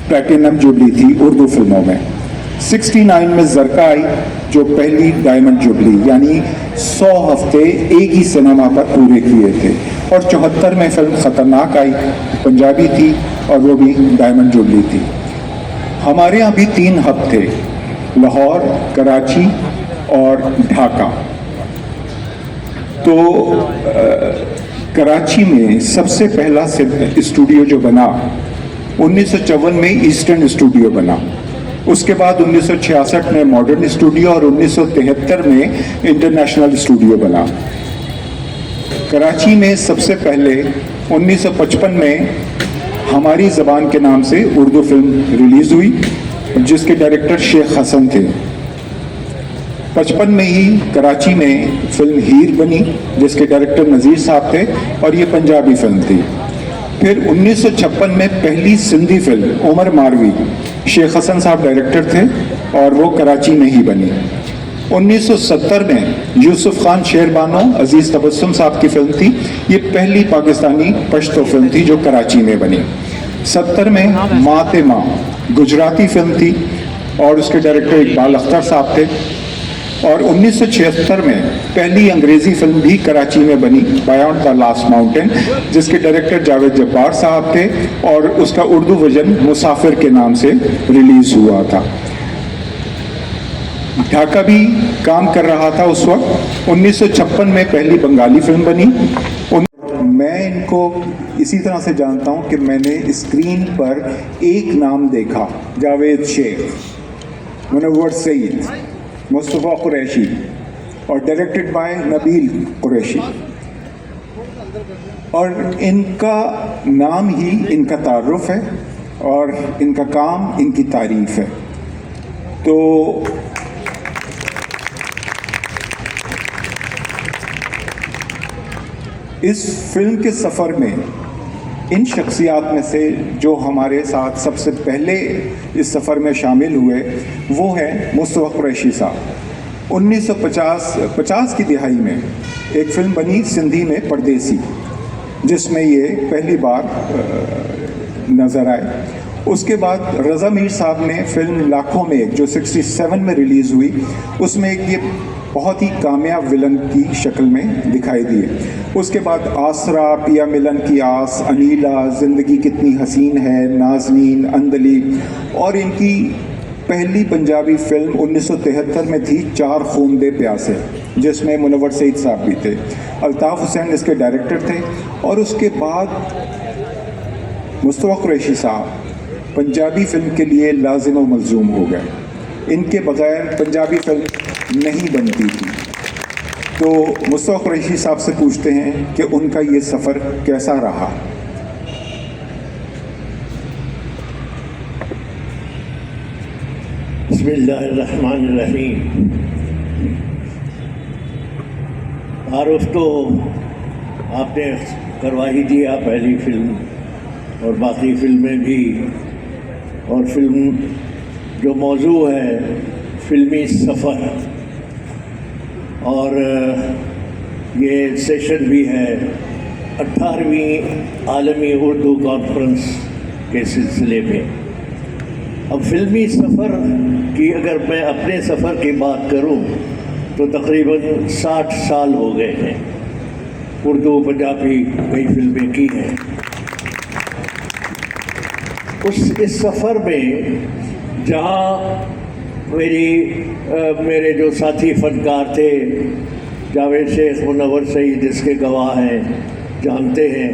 Platinum jubilee थी उर्दू फिल्मों में। 69 में ज़रका आई, जो पहली डायमंड जुबली, यानी 100 हफ्ते एक ही सिनेमा पर पूरे किए थे। और 74 में फिल्म ख़तरनाक आई, पंजाबी थी और वो भी डायमंड जुबली थी। हमारे यहाँ भी 3 हब थे, लाहौर, कराची और ढाका। तो कराची में सबसे पहला स्टूडियो जो बना 1954 में ईस्टर्न स्टूडियो बना। उसके बाद 1966 में मॉडर्न स्टूडियो और 1973 में इंटरनेशनल स्टूडियो बना। कराची में सबसे पहले 1955 में हमारी ज़बान के नाम से उर्दू फिल्म रिलीज़ हुई, जिसके डायरेक्टर शेख हसन थे। 55 में ही कराची में फिल्म हीर बनी, जिसके डायरेक्टर नज़ीर साहब थे, और ये पंजाबी फिल्म थी। फिर 1956 में पहली सिंधी फिल्म उमर मारवी, शेख हसन साहब डायरेक्टर थे और वो कराची में ही बनी। 1970 में यूसुफ खान शेरबानो अजीज़ तबस्सुम साहब की फिल्म थी। ये पहली पाकिस्तानी पश्तो फिल्म थी जो कराची में बनी। 70 में माँ ते माँ गुजराती फिल्म थी और उसके डायरेक्टर इकबाल अख्तर साहब थे। और 1976 में पहली अंग्रेज़ी फिल्म भी कराची में बनी, बायॉन्ड द लास्ट माउंटेन, जिसके डायरेक्टर जावेद जब्बार साहब थे और उसका उर्दू वर्जन मुसाफिर के नाम से रिलीज़ हुआ था। ढाका भी काम कर रहा था उस वक्त। 1956 में पहली बंगाली फिल्म बनी। मैं इनको इसी तरह से जानता हूँ कि मैंने स्क्रीन पर एक नाम देखा, जावेद शेख, मुनव्वर सईद, मुस्तफ़ा कुरैशी, और डायरेक्टेड बाय नबील कुरैशी। और इनका नाम ही इनका तारुफ है और इनका काम इनकी तारीफ है। तो इस फिल्म के सफ़र में इन शख्सियात में से जो हमारे साथ सबसे पहले इस सफ़र में शामिल हुए वो है मुस्तफ़ा कुरैशी साहब। 1950 की दिहाई में एक फ़िल्म बनी सिंधी में परदेसी, जिसमें ये पहली बार नज़र आए। उसके बाद रज़ा मीर साहब ने फिल्म लाखों में एक, जो 67 में रिलीज़ हुई, उसमें एक ये बहुत ही कामयाब विलन की शक्ल में दिखाई दिए। उसके बाद आसरा, पिया मिलन की आस, अनीला, ज़िंदगी कितनी हसीन है, नाज़नीन, अंदली, और इनकी पहली पंजाबी फिल्म 1973 में थी चार खून दे प्यासे, जिसमें मुनव्वर सईद साहब भी थे। अल्ताफ़ हुसैन इसके डायरेक्टर थे। और उसके बाद मुस्तफ़ा कुरैशी साहब पंजाबी फिल्म के लिए लाजिम व मलजूम हो गए। इनके बग़ैर पंजाबी फिल्म नहीं बनती थी। तो मुस्तफ़ा कुरैशी साहब से पूछते हैं कि उनका ये सफ़र कैसा रहा। बिस्मिल्लाहिर्रहमानिर्रहीम। तारुफ तो आपने करवा ही दिया, पहली फिल्म और बाकी फिल्में भी। और फिल्म जो मौजू है फिल्मी सफ़र, और ये सेशन भी है 18वीं आलमी उर्दू कॉन्फ्रेंस के सिलसिले में। अब फिल्मी सफ़र की अगर मैं अपने सफ़र की बात करूं तो तकरीबन 60 साल हो गए हैं। उर्दू पंजाबी कई फिल्में की हैं। इस सफ़र में जहाँ मेरे जो साथी फ़नकार थे, जावेद शेख, मुनव्वर सईद इसके गवाह हैं, जानते हैं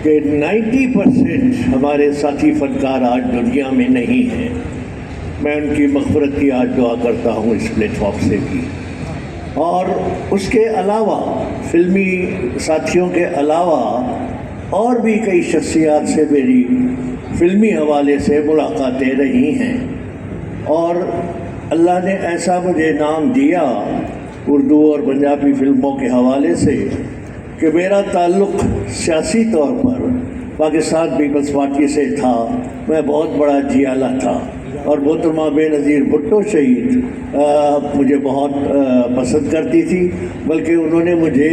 कि 90% हमारे साथी फ़नकार आज दुनिया में नहीं हैं। मैं उनकी मग़फ़िरत की आज दुआ करता हूँ इस प्लेटफॉर्म से भी। और उसके अलावा फ़िल्मी साथियों के अलावा और भी कई शख्सियात से मेरी फ़िल्मी हवाले से मुलाकातें रही हैं। और अल्लाह ने ऐसा मुझे नाम दिया उर्दू और पंजाबी फ़िल्मों के हवाले से कि मेरा ताल्लुक़ सियासी तौर पर पाकिस्तान पीपल्स पार्टी से था। मैं बहुत बड़ा जियाला था और मोहतरमा बेनज़ीर भुट्टो शहीद मुझे बहुत पसंद करती थी। बल्कि उन्होंने मुझे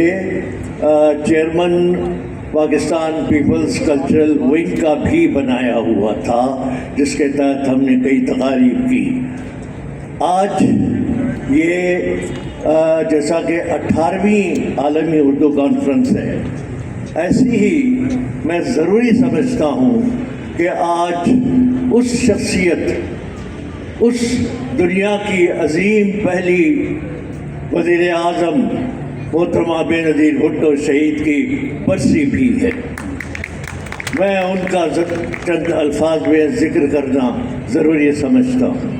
chairman Pakistan people's cultural wing का भी बनाया हुआ था, जिसके तहत हमने कई तकारीब की। आज ये जैसा कि 18वीं आलमी उर्दू कॉन्फ्रेंस है, ऐसी ही मैं ज़रूरी समझता हूँ कि आज उस शख्सियत, उस दुनिया की अजीम पहली वज़ीर आज़म मोहतरमा बेनज़ीर भुट्टो शहीद की बरसी भी है। मैं उनका चंद अल्फाज में ज़िक्र करना ज़रूरी समझता हूँ।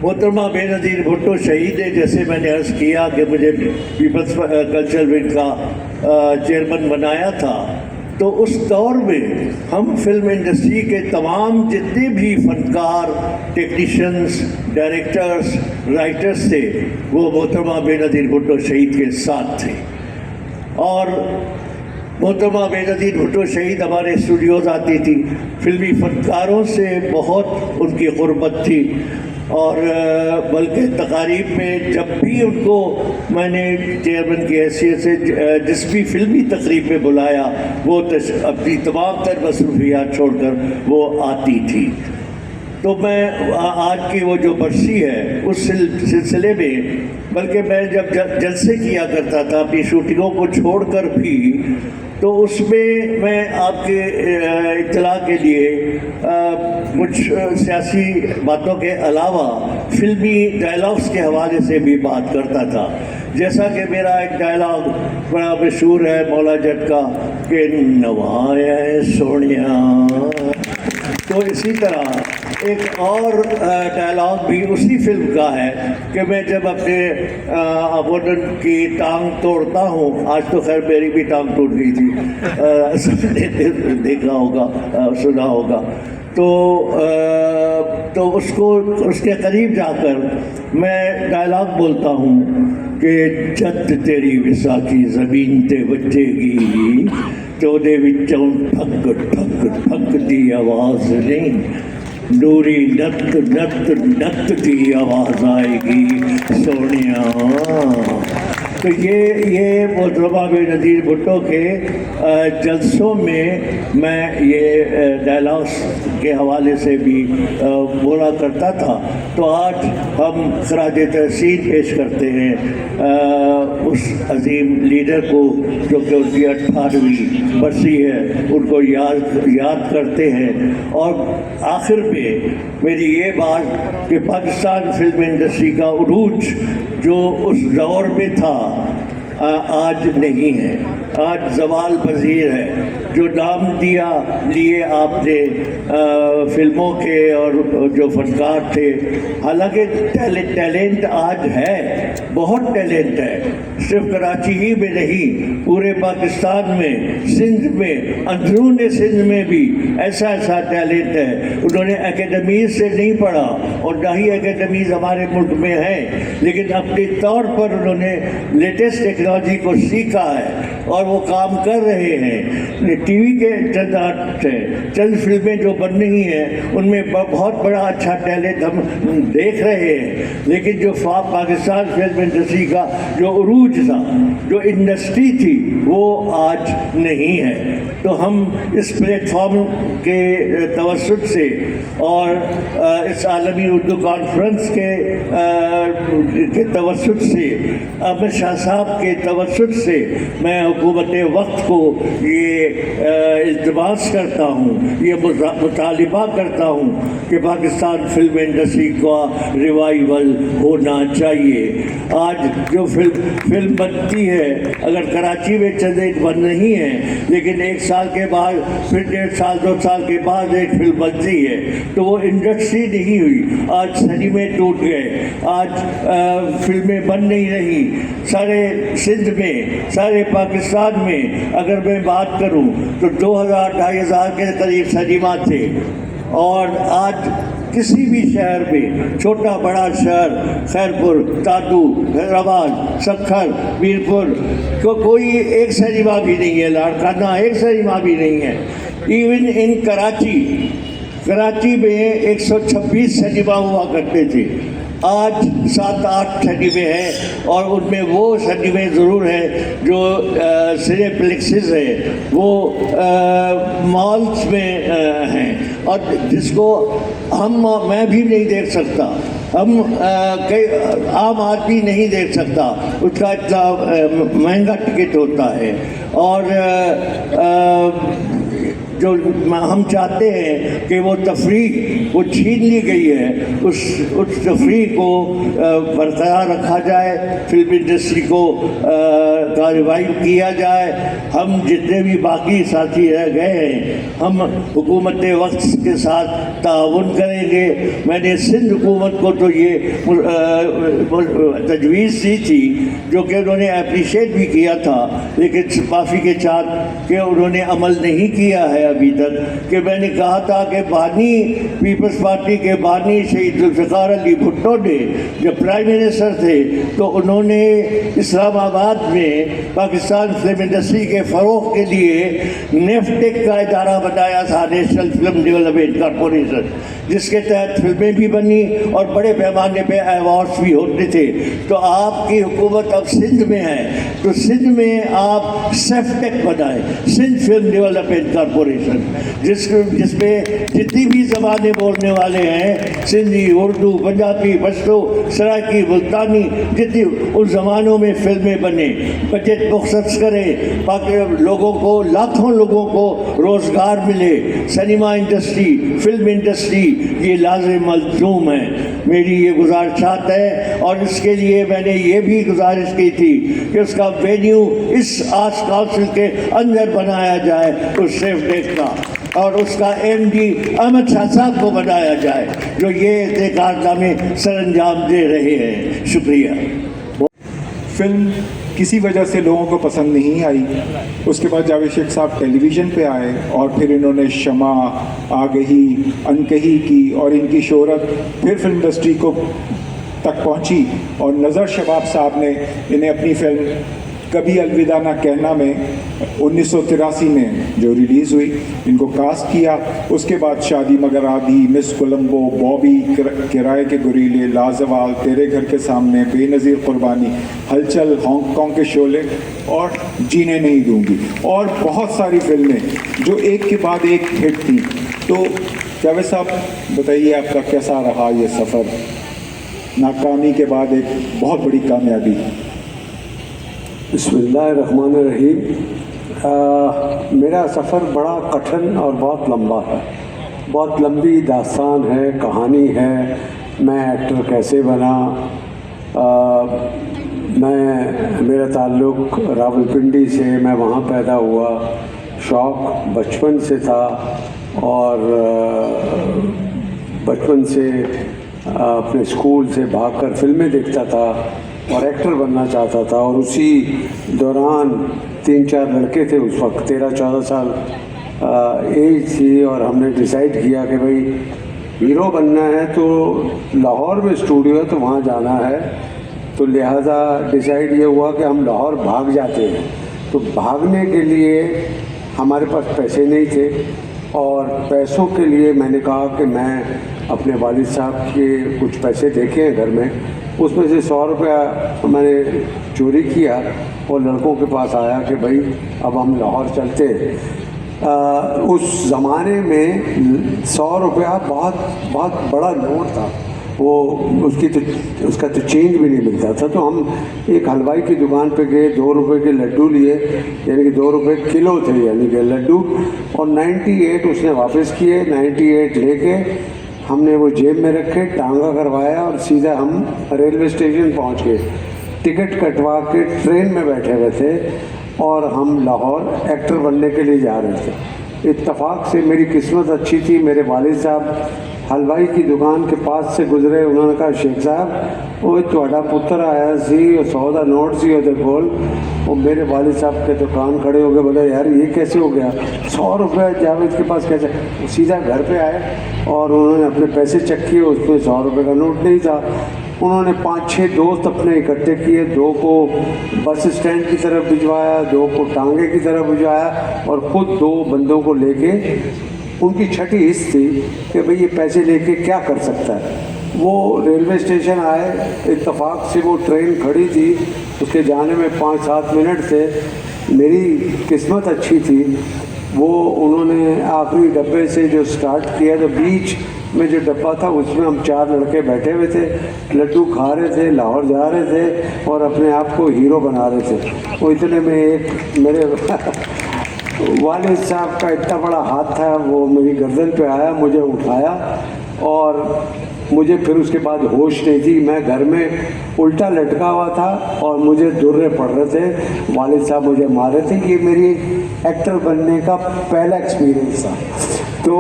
मोहतरमा बेनज़ीर भुट्टो शहीद है, जैसे मैंने अर्ज़ किया कि मुझे पीपल्स कल्चरल विंग का चेयरमैन बनाया था, तो उस दौर में हम फिल्म इंडस्ट्री के तमाम जितने भी फनकार, टेक्नीशियंस, डायरेक्टर्स, राइटर्स थे, वो मोहतरमा बेनज़ीर भुट्टो शहीद के साथ थे। और मोहतरमा बेनज़ीर भुट्टो शहीद हमारे स्टूडियोज़ आती थी, फिल्मी फनकारों से बहुत उनकी ग़ुरबत थी। और बल्कि तकारीब में जब भी उनको मैंने चेयरमैन की हैसियत से जिस भी फिल्मी तकरीब में बुलाया, वो अपनी तमाम तर मसरूफियात छोड़कर वो आती थी। तो मैं आज की वो जो बरसी है उस सिलसिले में, बल्कि मैं जब जलसे किया करता था अपनी शूटिंगों को छोड़कर भी, तो उसमें मैं आपके इत्तला के लिए कुछ सियासी बातों के अलावा फिल्मी डायलॉग्स के हवाले से भी बात करता था। जैसा कि मेरा एक डायलॉग बड़ा मशहूर है मौला जट का कि नवाया सोनिया। तो इसी तरह एक और डायलॉग भी उसी फिल्म का है कि मैं जब अपने अपोनेंट की टांग तोड़ता हूँ, आज तो खैर मेरी भी टांग टूट गई थी, सबने देखा होगा, सुना होगा, तो उसके करीब जाकर मैं डायलॉग बोलता हूँ कि जद तेरी विसाखी ज़मीन ते बचेगी, तो दे विचों ठक ठक ठक दी आवाज़ नहीं, नूरी नत नत नत की आवाज़ आएगी सोनिया। तो ये मोहतरमा बेनज़ीर भुट्टो के जलसों में मैं ये डायलॉग्स के हवाले से भी बोला करता था। तो आज हम खराज तहसीन पेश करते हैं उस अजीम लीडर को, जो कि उनकी 18वीं बरसी है, उनको याद करते हैं। और आखिर में मेरी ये बात कि पाकिस्तान फिल्म इंडस्ट्री का उरूज जो उस दौर में था आज नहीं है, आज ज़वाल पज़ीर है। जो नाम लिए आपने फिल्मों के और जो फनकार थे, हालांकि टैलेंट आज है, बहुत टैलेंट है, सिर्फ कराची ही में नहीं, पूरे पाकिस्तान में, सिंध में, अंदरून सिंध में भी ऐसा टैलेंट है। उन्होंने एकेडमीज़ से नहीं पढ़ा और ना ही एकेडमीज़ हमारे मुल्क में हैं, लेकिन अपने तौर पर उन्होंने लेटेस्ट टेक्नोलॉजी को सीखा है और वो काम कर रहे हैं। टीवी के चंद फिल्में जो बन रही हैं, उनमें बहुत बड़ा अच्छा टैलेंट हम देख रहे हैं, लेकिन जो पाकिस्तान फिल्म इंडस्ट्री का जो उरूज था, जो इंडस्ट्री थी, वो आज नहीं है। तो हम इस प्लेटफॉर्म के तवस्सुत से और इस आलमी उर्दू कॉन्फ्रेंस के तवस्सुत से, अहमद शाह साहब के तवस्सुत से मैं हुकूमत वक्त को ये इल्तिमास करता हूँ, ये मुतालिबा करता हूँ कि पाकिस्तान फिल्म इंडस्ट्री का रिवाइवल होना चाहिए। आज जो फिल्म बनती है, अगर कराची में चंद एक बन रही है, लेकिन एक साल के बाद, फिर 1.5 साल 2 साल के बाद एक फिल्म बनती है, तो वो इंडस्ट्री नहीं हुई। आज सिनेमे टूट गए, आज फिल्में बन नहीं रही। सारे सिंध में, सारे पाकिस्तान में अगर मैं बात करूं तो 2000-2500 के करीब सिनेमा थे, और आज किसी भी शहर में, छोटा बड़ा शहर, खैरपुर, तातू, हैदराबाद, सखर, मीरपुर, कोई एक सिनेमा भी नहीं है, लाड़काना एक सिनेमा भी नहीं है। इवन इन कराची में 126 सिनेमा हुआ करते थे, آج 7-8 صدی میں ہے، اور ان میں وہ صدی میں ضرور ہے جو سنے پلیکسز ہے وہ مالس میں ہیں، اور جس کو میں بھی نہیں دیکھ سکتا، کئی عام آدمی نہیں دیکھ سکتا، اس کا اتنا مہنگا ٹکٹ ہوتا ہے، اور جو ہم چاہتے ہیں کہ وہ تفریح وہ چھین لی گئی ہے، اس تفریح کو برقرار رکھا جائے، فلم انڈسٹری کو کا ریوائیو کیا جائے۔ ہم جتنے بھی باقی ساتھی رہ گئے ہیں، ہم حکومت وقت کے ساتھ تعاون کریں گے۔ میں نے سندھ حکومت کو تو یہ تجویز دی تھی، جو کہ انہوں نے اپریشیٹ بھی کیا تھا، لیکن معافی کے ساتھ کہ انہوں نے عمل نہیں کیا ہے ابھی تک، کہ میں نے کہا تھا کہ بانی پیپلز پارٹی کے بانی شہید ذوالفقار علی بھٹو نے جب پرائم منسٹر تھے تو انہوں نے اسلام آباد میں پاکستان فلم انڈسٹری کے فروغ کے لیے نیفٹیک کا ادارہ بنایا تھا، نیشنل فلم ڈیولپمنٹ کارپوریشن، جس کے تحت فلمیں بھی بنی اور بڑے پیمانے پہ ایوارڈز بھی ہوتے تھے۔ تو آپ کی حکومت اب سندھ میں ہے، تو سندھ میں آپ سیفٹیک بنائیں، سندھ فلم ڈیولپمنٹ کارپوریشن، جس میں جتنی بھی زبانیں بولنے والے ہیں، سندھی، اردو، پنجابی، پشتو، سرائکی، ملتانی، جتنی ان زبانوں میں فلمیں بنے، بجٹ مختص کرے، تاکہ لوگوں کو، لاکھوں لوگوں کو روزگار ملے۔ سنیما انڈسٹری، فلم انڈسٹری یہ لازم ملزوم ہے۔ میری یہ گزارشات ہے، اور اس کے لیے میں نے یہ بھی گزارش کی تھی کہ اس کا وینیو اس آرٹس کونسل کے اندر بنایا جائے، اس سیف ڈیک کا، اور اس کا ایم ڈی احمد شاہ صاحب کو بنایا جائے، جو یہ کارنامے سر انجام دے رہے ہیں۔ شکریہ۔ فلم کسی وجہ سے لوگوں کو پسند نہیں آئی، اس کے بعد جاوید شیخ صاحب ٹیلی ویژن پہ آئے، اور پھر انہوں نے شمع، آگہی، انکہی کی، اور ان کی شہرت پھر فلم انڈسٹری کو تک پہنچی، اور نظر شباب صاحب نے انہیں اپنی فلم کبھی الوداع نہ کہنا میں 1983 میں جو ریلیز ہوئی ان کو کاسٹ کیا۔ اس کے بعد شادی مگر آدھی، مس کولمبو، بابی، کرائے کے گریلے، لازوال، تیرے گھر کے سامنے، بے نظیر قربانی، ہلچل، ہانگ کانگ کے شعلے، اور جینے نہیں دوں گی، اور بہت ساری فلمیں جو ایک کے بعد ایک ہٹ تھیں۔ تو جاوید صاحب بتائیے آپ کا کیسا رہا یہ سفر، ناکامی کے بعد ایک بہت بڑی کامیابی؟ بسم اللہ الرحمن الرحیم۔ میرا سفر بڑا کٹھن اور بہت لمبا ہے، بہت لمبی داستان ہے، کہانی ہے۔ میں ایکٹر کیسے بنا، میرا تعلق راولپنڈی سے، میں وہاں پیدا ہوا، شوق بچپن سے تھا، اور بچپن سے اپنے اسکول سے بھاگ کر فلمیں دیکھتا تھا اور ایکٹر بننا چاہتا تھا۔ اور اسی دوران 3-4 لڑکے تھے، اس وقت 13-14 سال ایج تھی، اور ہم نے ڈیسائیڈ کیا کہ بھائی ہیرو بننا ہے تو لاہور میں اسٹوڈیو ہے تو وہاں جانا ہے۔ تو لہٰذا ڈیسائیڈ یہ ہوا کہ ہم لاہور بھاگ جاتے ہیں۔ تو بھاگنے کے لیے ہمارے پاس پیسے نہیں تھے، اور پیسوں کے لیے میں نے کہا کہ میں اپنے والد صاحب کے کچھ پیسے دیکھے ہیں گھر میں، اس میں سے 100 روپیہ میں نے چوری کیا اور لڑکوں کے پاس آیا کہ بھائی اب ہم لاہور چلتے ہیں۔ اس زمانے میں 100 روپیہ بہت بڑا نوٹ تھا، وہ اس کا تو چینج بھی نہیں ملتا تھا۔ تو ہم ایک حلوائی کی دکان پہ گئے، 2 روپے کے لڈو لیے، یعنی کہ 2 روپے کلو تھے یعنی کہ لڈو، اور 98 اس نے واپس کیے۔ 98 لے کے ہم نے وہ جیب میں رکھے، ٹانگا کروایا، اور سیدھا ہم ریلوے اسٹیشن پہنچ گئے۔ ٹکٹ کٹوا کے ٹرین میں بیٹھے ہوئے تھے، اور ہم لاہور ایکٹر بننے کے لیے جا رہے تھے۔ اتفاق سے میری قسمت اچھی تھی، میرے والد صاحب حلوائی کی دکان کے پاس سے گزرے، انہوں نے کہا شیخ صاحب وہ تھوڑا پتر آیا سی، 100 دا نوٹ سی وہ بول۔ اور میرے والد صاحب کے تو کان کھڑے ہو گئے، بولے یار یہ کیسے ہو گیا، 100 روپے جاوید کے پاس کیسے؟ سیدھا گھر پہ آئے اور انہوں نے اپنے پیسے چیک کیے، اس میں 100 روپے کا نوٹ نہیں تھا۔ انہوں نے 5-6 دوست اپنے اکٹھے کیے، 2 کو بس اسٹینڈ کی طرف بھجوایا، 2 کو ٹانگے کی طرف بھجوایا، اور خود 2 بندوں کو لے کے، ان کی چھٹی حص تھی کہ بھئی یہ پیسے لے کے کیا کر سکتا ہے، वो रेलवे स्टेशन आए, इत्तेफाक से वो ट्रेन खड़ी थी, उसके जाने में 5-7 मिनट थे। मेरी किस्मत अच्छी थी, वो उन्होंने आखिरी डब्बे से जो स्टार्ट किया तो बीच में जो डब्बा था उसमें हम 4 लड़के बैठे हुए थे, लड्डू खा रहे थे, लाहौर जा रहे थे और अपने आप को हीरो बना रहे थे। वो इतने में एक मेरे वालिद साहब का इतना बड़ा हाथ था, वो मेरी गर्दन पे आया, मुझे उठाया और मुझे फिर उसके बाद होश नहीं थी। मैं घर में उल्टा लटका हुआ था और मुझे दुर्रे पड़ रहे थे, वालिद साहब मुझे मार रहे थे। ये मेरी एक्टर बनने का पहला एक्सपीरियंस था। तो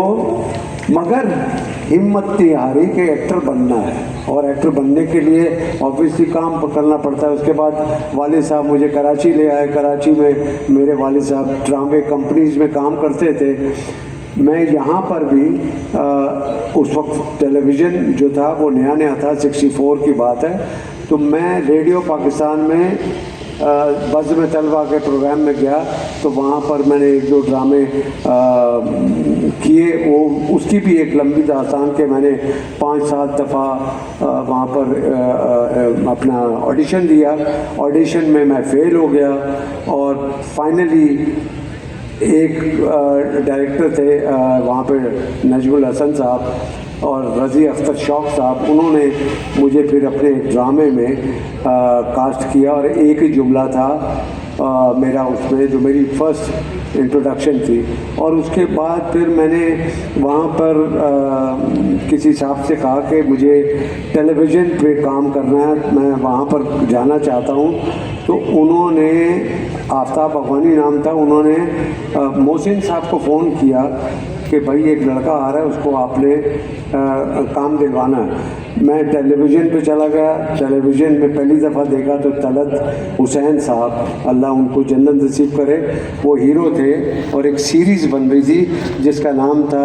मगर हिम्मत नहीं हारी कि एक्टर बनना है, और एक्टर बनने के लिए ऑब्वियसली काम करना पड़ता है। उसके बाद वालिद साहब मुझे कराची ले आए। कराची में मेरे वालिद साहब ट्रांवे कंपनीज में काम करते थे। मैं यहाँ पर भी उस वक्त टेलीविज़न जो था वो नया नया था, 64 की बात है। तो मैं रेडियो पाकिस्तान में बज़्म तलबा के प्रोग्राम में गया, तो वहाँ पर मैंने 1-2 ड्रामे किए। वो उसकी भी एक लंबी दास्तान के मैंने 5-7 दफ़ा वहाँ पर अपना ऑडिशन दिया। ऑडिशन में मैं फ़ेल हो गया और फाइनली एक डायरेक्टर थे वहाँ पे नजमुल हसन साहब और रज़ी अख्तर शौक साहब, उन्होंने मुझे फिर अपने ड्रामे में कास्ट किया और एक ही जुमला था मेरा उसमें, जो मेरी फर्स्ट इंट्रोडक्शन थी। और उसके बाद फिर मैंने वहाँ पर किसी साहब से कहा कि मुझे टेलीविज़न पे काम करना है, मैं वहाँ पर जाना चाहता हूँ। तो उन्होंने, आफ्ताब अफगानी नाम था, उन्होंने मोहसिन साहब को फ़ोन किया कि भाई एक लड़का आ रहा है, उसको आपने काम दिलवाना है। मैं टेलीविज़न पे चला गया। टेलीविज़न में पहली दफ़ा देखा तो तलत हुसैन साहब, अल्लाह उनको जन्नत नसीब करे, वो हीरो थे और एक सीरीज़ बन रही थी जिसका नाम था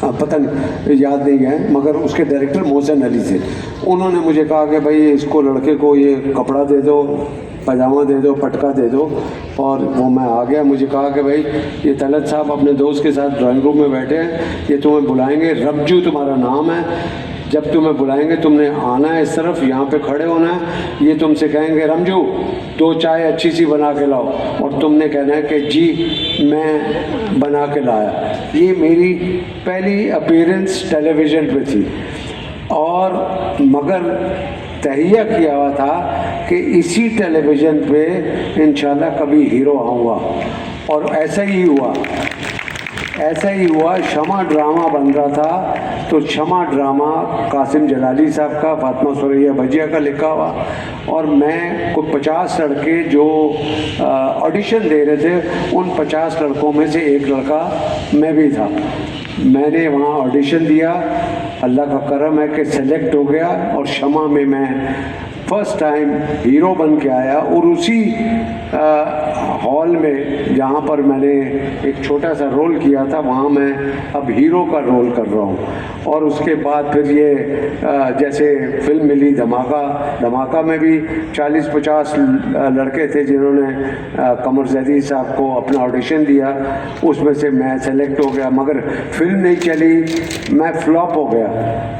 पता नहीं, याद नहीं है, मगर उसके डायरेक्टर मोहसिन अली थे। उन्होंने मुझे कहा कि भाई इसको, लड़के को ये कपड़ा दे दो, पजामा दे दो, पटका दे दो। और वो मैं आ गया। मुझे कहा कि भाई ये तलत साहब अपने दोस्त के साथ ड्राइंग रूम में बैठे हैं, ये तुम्हें बुलाएंगे, रमजू तुम्हारा नाम है, जब तुम्हें बुलाएंगे तुमने आना है, इस तरफ यहाँ पे खड़े होना है। ये तुमसे कहेंगे रमजू 2 चाय अच्छी सी बना के लाओ, और तुमने कहना है कि जी मैं बना के लाया। ये मेरी पहली अपीयरेंस टेलीविज़न पे थी, और मगर तहिया किया हुआ था कि इसी टेलीविज़न पे इंशाल्लाह कभी हीरो आऊँगा। और ऐसा ही हुआ, ऐसा ही हुआ। शमा ड्रामा बन रहा था, तो शमा ड्रामा कासिम जलाली साहब का, फातिमा सुरैया भजिया का लिखा हुआ, और मैं को 50 लड़के जो ऑडिशन दे रहे थे, उन 50 लड़कों में से एक लड़का मैं भी था। मैंने वहाँ ऑडिशन दिया, अल्लाह का करम है कि सेलेक्ट हो गया, और शमा में मैं फर्स्ट टाइम हीरो बन के आया। और उसी हॉल में जहाँ पर मैंने एक छोटा सा रोल किया था, वहाँ मैं अब हीरो का रोल कर रहा हूँ। और उसके बाद फिर ये जैसे फिल्म मिली धमाका, धमाका में भी 40-50 लड़के थे जिन्होंने कमर जैदी साहब को अपना ऑडिशन दिया, उसमें से मैं सेलेक्ट हो गया। मगर फिल्म नहीं चली, मैं फ्लॉप हो गया।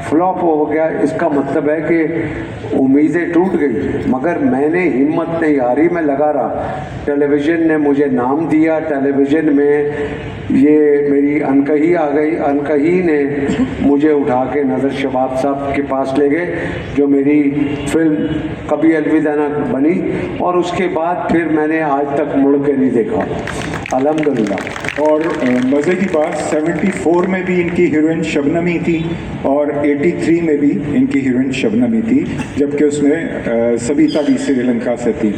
फ्लॉप हो गया इसका मतलब है कि उम्मीदें टूट गई, मगर मैंने हिम्मत नहीं हारी, मैं लगा रहा। टेलीविज़न ने मुझे नाम दिया, टेलीविज़न में ये मेरी अनकही आ गई। अनकही ने मुझे उठा के नज़र शबाब साहब के पास ले गए, जो मेरी फिल्म कभी अलविदा न बनी, और उसके बाद फिर मैंने आज तक मुड़ के नहीं देखा, अल्हम्दुलिल्लाह। और मज़े की बात, 74 में भी इनकी हीरोइन शबनमी थी, और 83 में भी इनकी हीरोइन शबनमी थी, जबकि उसमें सबिता भी श्रीलंका से थी।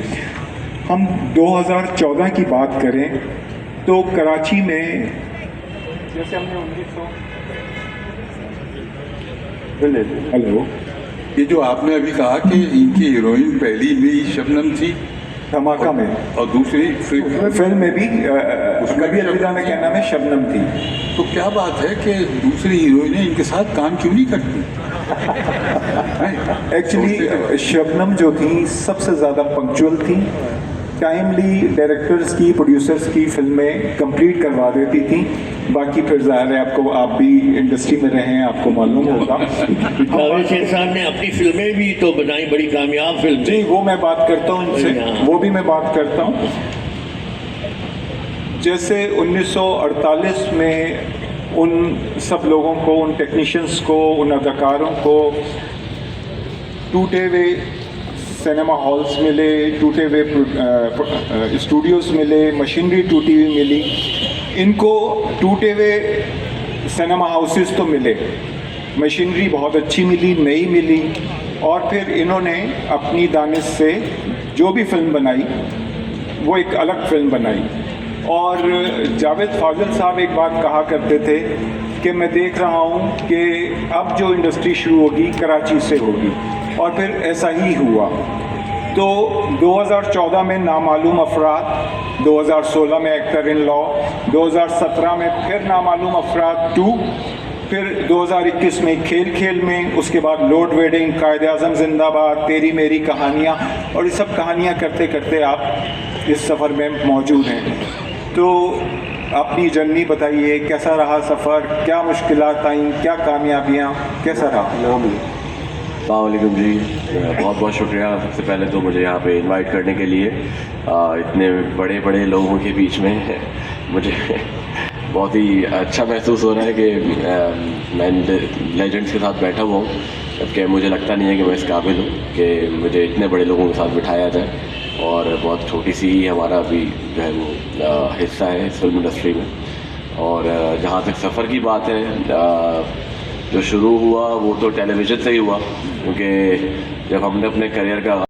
हम 2014 की बात करें तो कराची में, जैसे हमने 1900 हेलो, ये जो आपने अभी कहा कि इनकी हीरोइन पहली भी शबनम थी धमाका में, और दूसरी फिल्म में भी कभी अलविदा में क्या नाम है, शबनम थी। तो क्या बात है कि दूसरी हीरोइनें इनके साथ काम क्यों नहीं करती? एक्चुअली शबनम जो थी सबसे ज़्यादा पंक्चुअल थी, टाइमली डायरेक्टर्स की प्रोड्यूसर्स की फिल्में कंप्लीट करवा देती थी। बाकी फिर ज़ाहिर है आपको, आप भी इंडस्ट्री में रहे हैं, आपको मालूम होगा। जावेद शेख साहब ने अपनी फिल्में भी तो बनाई, बड़ी कामयाब फिल्म जी, वो मैं बात करता हूँ इनसे, वो भी मैं बात करता हूँ। जैसे 1948 में उन सब लोगों को, उन टेक्नीशियंस को, उन अदाकारों को टूटे हुए सिनेमा हॉल्स मिले, टूटे हुए स्टूडियोज़ मिले, मशीनरी टूटी हुई मिली। इनको टूटे हुए सिनेमा हाउसेस तो मिले, मशीनरी बहुत अच्छी मिली, नई मिली, और फिर इन्होंने अपनी दानिश से जो भी फिल्म बनाई वो एक अलग फिल्म बनाई। और जावेद फाजिल साहब एक बात कहा करते थे कि मैं देख रहा हूँ कि अब जो इंडस्ट्री शुरू होगी कराची से होगी, और फिर ऐसा ही हुआ। तो 2014 में नामालूम अफराद, 2016 में एक्टर इन लॉ, 2017 में फिर नामालूम अफराद 2, फिर 2021 में खेल खेल में, उसके बाद लोड वेडिंग, कायदे आज़म जिंदाबाद, तेरी मेरी कहानियाँ, और ये सब कहानियाँ करते करते आप इस सफ़र में मौजूद हैं। तो अपनी जर्नी बताइए, कैसा रहा सफ़र, क्या मुश्किलात आई, क्या कामयाबियाँ, कैसा रहा? अस्सलामुअलैकुम जी, बहुत बहुत शुक्रिया सबसे पहले तो मुझे यहाँ पे इनवाइट करने के लिए। इतने बड़े बड़े लोगों के बीच में मुझे बहुत ही अच्छा महसूस हो रहा है कि मैं लेजेंड्स के साथ बैठा हुआ हूँ, जबकि मुझे लगता नहीं है कि मैं इस काबिल हूँ कि मुझे इतने बड़े लोगों के साथ बिठाया जाए। और बहुत छोटी सी ही हमारा अभी जो है वो हिस्सा है इस फिल्म इंडस्ट्री में। और जहाँ तक सफ़र की बात है, जो शुरू हुआ वो तो टेलीविज़न से ही हुआ, क्योंकि जब हमने अपने करियर का